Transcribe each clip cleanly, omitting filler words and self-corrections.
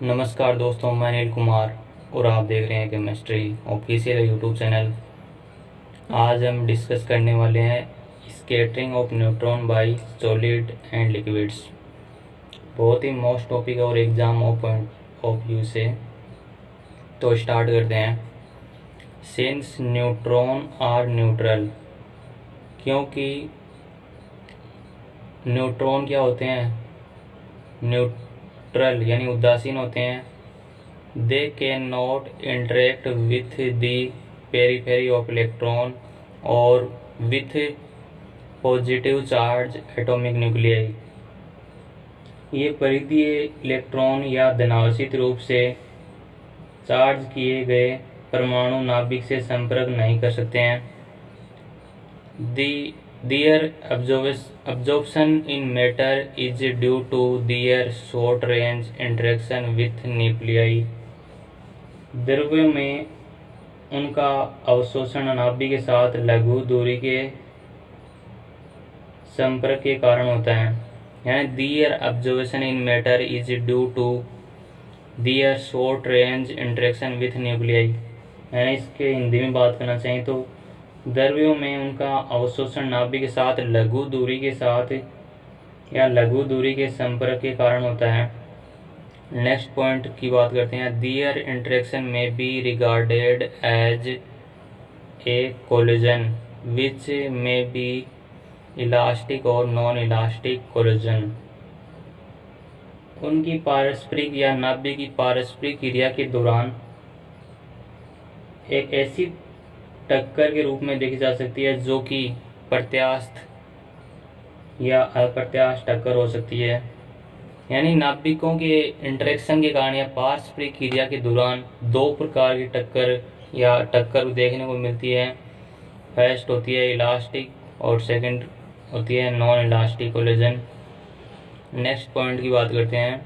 नमस्कार दोस्तों, मैं अनिल कुमार और आप देख रहे हैं केमिस्ट्री ऑफिशियल यूट्यूब चैनल। आज हम डिस्कस करने वाले हैं scattering of neutron by solid and liquids. बहुत ही मोस्ट टॉपिक और एग्जाम पॉइंट ऑफ व्यू से। तो स्टार्ट करते हैं। सिंस न्यूट्रॉन आर न्यूट्रल, क्योंकि न्यूट्रॉन क्या होते हैं, न्यूट्रल यानी उदासीन होते हैं। They can not interact with the periphery of electron और with positive charge atomic nuclei. ये परिधीय इलेक्ट्रॉन या धनावेशित रूप से चार्ज किए गए परमाणु नाभिक से संपर्क नहीं कर सकते हैं। Their absorption in matter is due to their short range interaction with nuclei। द्रव्य में उनका अवशोषण नाभिक के साथ लघु दूरी के संपर्क के कारण होता है। यानी their absorption in matter is due to their short range interaction with nuclei। यानी इसके हिंदी में बात करना चाहिए तो द्रव्यों में उनका अवशोषण नाभिक के साथ लघु दूरी के साथ या लघु दूरी के संपर्क के कारण होता है। नेक्स्ट पॉइंट की बात करते हैं। दियर इंटरेक्शन में be regarded as a collision which में बी इलास्टिक और नॉन इलास्टिक कोलिजन। उनकी पारस्परिक या नाभिक की पारस्परिक क्रिया के दौरान एक ऐसी टक्कर के रूप में देखी जा सकती है जो कि प्रत्यास्थ या अप्रत्यास्थ टक्कर हो सकती है। यानी नाभिकों के इंटरेक्शन के कारण या पारस्परिक क्रिया के दौरान दो प्रकार की टक्कर देखने को मिलती है। फर्स्ट होती है इलास्टिक और सेकंड होती है non elastic collision. Next point की बात करते हैं।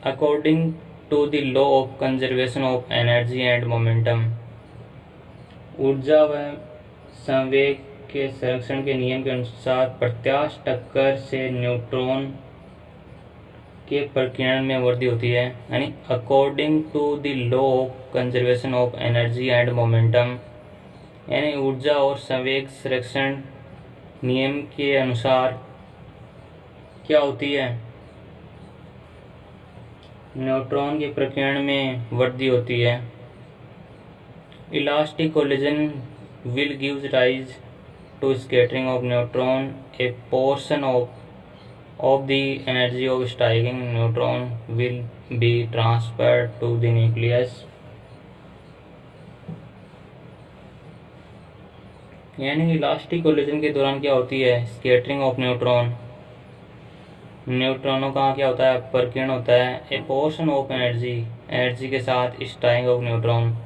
According to the law of conservation of energy and momentum, ऊर्जा व संवेग के संरक्षण के नियम के अनुसार प्रत्यास्थ टक्कर से न्यूट्रॉन के प्रकीर्णन में वृद्धि होती है। यानी according to the law of conservation of energy and momentum, यानी ऊर्जा और संवेग संरक्षण नियम के अनुसार क्या होती है, न्यूट्रॉन के प्रकीर्णन में वृद्धि होती है। Elastic collision will give rise to scattering of neutron. A portion of the energy of striking neutron will be transferred to the nucleus। यानी इलास्टिक कोलिजन के दौरान क्या होती है, स्कैटरिंग ऑफ न्यूट्रॉन। न्यूट्रॉनों का क्या होता है, प्रकीर्णन होता है। ए पोर्शन ऑफ एनर्जी के साथ स्ट्राइक ऑफ न्यूट्रॉन,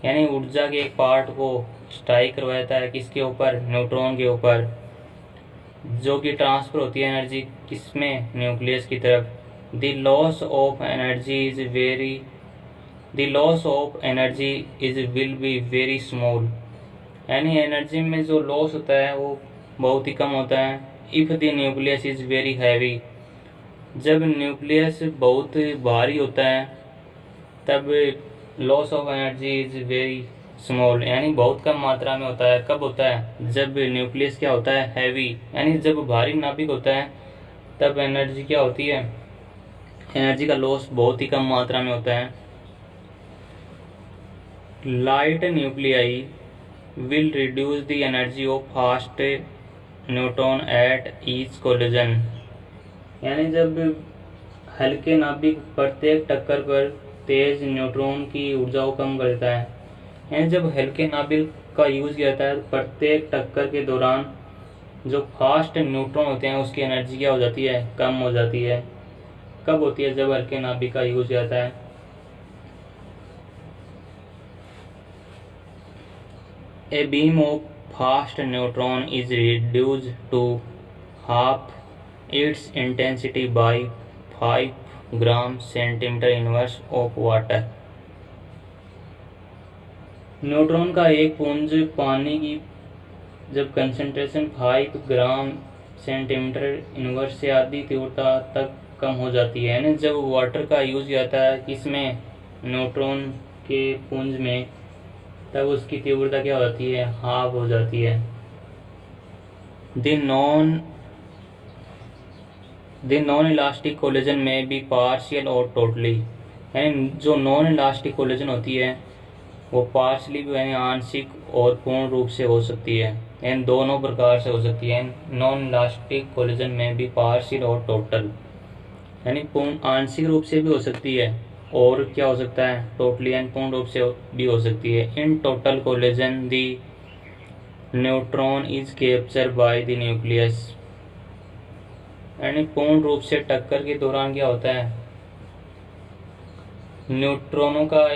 यानी ऊर्जा के एक पार्ट को स्ट्राइक करवाता है किसके ऊपर, न्यूट्रॉन के ऊपर, जो कि ट्रांसफर होती है एनर्जी किसमें, न्यूक्लियस की तरफ। The loss of energy is will be very small. यानी एनर्जी में जो लॉस होता है वो बहुत ही कम होता है। If the nucleus is very heavy, जब न्यूक्लियस बहुत भारी होता है तब loss of energy is very small, यानी बहुत कम मात्रा में होता है। कब होता है, जब न्यूक्लियस क्या होता है, हैवी, यानी जब भारी नाभिक होता है तब एनर्जी क्या होती है, एनर्जी का लॉस बहुत ही कम मात्रा में होता है। Light nuclei will reduce the energy of fast neutron at each collision. यानी जब हल्के नाभिक प्रत्येक टक्कर पर तेज न्यूट्रॉन की ऊर्जा को कम कर देता है। यानी जब हल्के नाभिक का यूज किया जाता है प्रत्येक टक्कर के दौरान जो फास्ट न्यूट्रॉन होते हैं उसकी एनर्जी क्या हो जाती है, कम हो जाती है। कब होती है, जब हल्के नाभिक का यूज किया जाता है। A beam of fast neutron is reduced to half its intensity by 5 gram centimetre inverse of water. Neutron का एक पुंज पानी की जब कंसंट्रेशन 5 ग्राम सेंटीमीटर इनवर्स से आधी तीव्रता तक कम हो जाती है। यानी जब वाटर का यूज किया जाता है इसमें न्यूट्रॉन के पुंज में, तब उसकी तीव्रता क्या होती है, हाफ हो जाती है। द नॉन इलास्टिक कोलिजन में भी पार्शियल और टोटली, यानी जो नॉन इलास्टिक कोलिजन होती है वो पार्शली भी यानी आंशिक और पूर्ण रूप से हो सकती है, यानी दोनों प्रकार से हो सकती है। नॉन इलास्टिक कोलिजन में भी पार्शियल और टोटल, यानी पूर्ण आंशिक रूप से भी हो सकती है और क्या हो सकता है, टोटली यानी पूर्ण रूप से भी हो सकती है। In total collision the neutron is capture by the nucleus, यानी पूर्ण रूप से टक्कर के दौरान क्या होता है, न्यूट्रॉनों का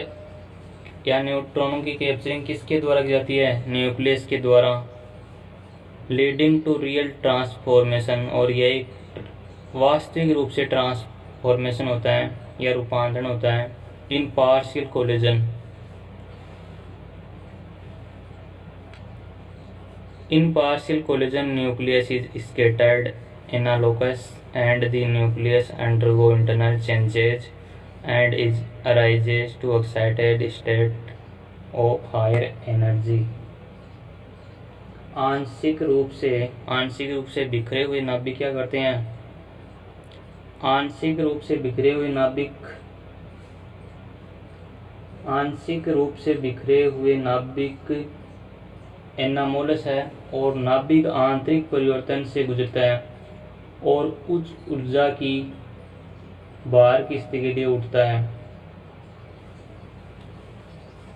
या न्यूट्रॉनों की कैप्चरिंग किसके द्वारा की जाती है, न्यूक्लियस के द्वारा, लीडिंग टू रियल ट्रांसफॉर्मेशन, और यह वास्तविक रूप से ट्रांसफॉर्मेशन होता है या रूपांतरण होता है in partial collision. In partial collision nucleus is scattered analogous and the nucleus undergo internal changes and is arises to excited state of higher energy। आंशिक रूप से बिखरे हुए नाभिक क्या करते हैं, आंशिक रूप से बिखरे हुए नाभिक एनामोलस है, और नाभिक आंतरिक परिवर्तन से गुजरता है और उच्च ऊर्जा की बाहर की स्थिति के लिए उठता है।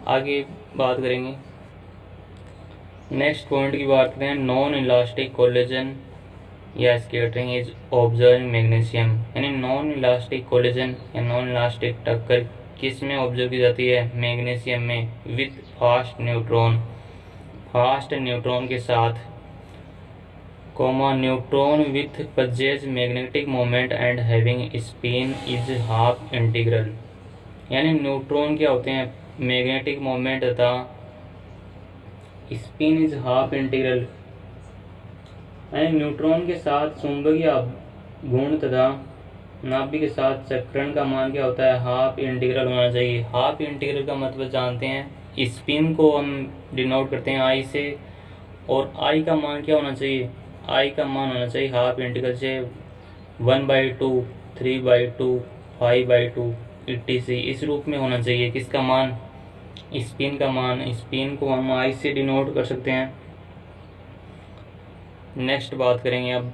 आगे बात करेंगे, नेक्स्ट पॉइंट की बात करें, नॉन इलास्टिक कोलिजन या स्कैटरिंग इज ऑब्जर्व मैग्नीशियम, यानी नॉन इलास्टिक कोलिजन या नॉन इलास्टिक टक्कर किस में ऑब्जर्व की जाती है, मैग्नीशियम में, विथ फास्ट न्यूट्रॉन के साथ, neutron with पजेज magnetic moment and having spin is half integral, यानी न्यूट्रॉन क्या होते हैं, मैग्नेटिक मोमेंट तथा स्पिन इज हाफ इंटीग्रल, यानी न्यूट्रॉन के साथ चुंबकीय गुण तथा नाभिक के साथ चक्रण का मान क्या होता है, हाफ इंटीग्रल होना चाहिए। हाफ इंटीग्रल का मतलब जानते हैं, स्पिन को हम डिनोट करते हैं आई से, और आई का मान क्या होना चाहिए, आई का मान होना चाहिए हाफ इंटीग्रल से 1/2, 3/2, 5/2 etc इस रूप में होना चाहिए। किसका मान, स्पिन का मान, स्पिन को हम आई से डिनोट कर सकते हैं। नेक्स्ट बात करेंगे अब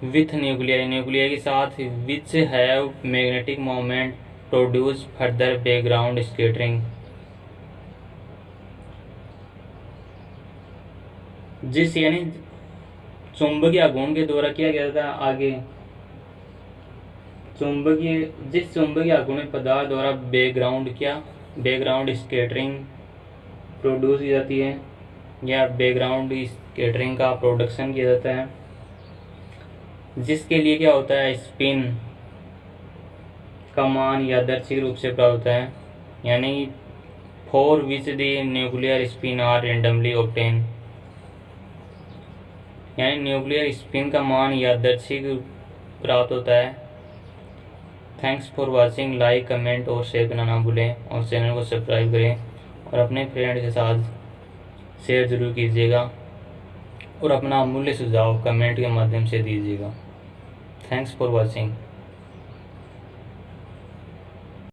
विथ न्यूक्लियाई के साथ, which have magnetic moment produce further background scattering, जिस यानी चुंबकीय आघूर्ण के द्वारा किया गया था आगे, जिस चुंबकीय आघूर्ण पदार्थ द्वारा बैकग्राउंड स्कैटरिंग प्रोड्यूस की जाती है या बैकग्राउंड स्कैटरिंग का प्रोडक्शन किया जाता है, जिसके लिए क्या होता है, स्पिन का मान यादृच्छिक रूप से प्राप्त होता है, यानी for which the nuclear spin are randomly obtain, यानी न्यूक्लियर स्पिन का मान यादृच्छिक प्राप्त होता है। Thanks for watching, like comment और शेयर करना ना भूलें, और चैनल को सब्सक्राइब करें और अपने फ्रेंड के साथ शेयर जरूर कीजिएगा, और अपना अमूल्य सुझाव कमेंट के माध्यम से दीजिएगा। Thanks for watching.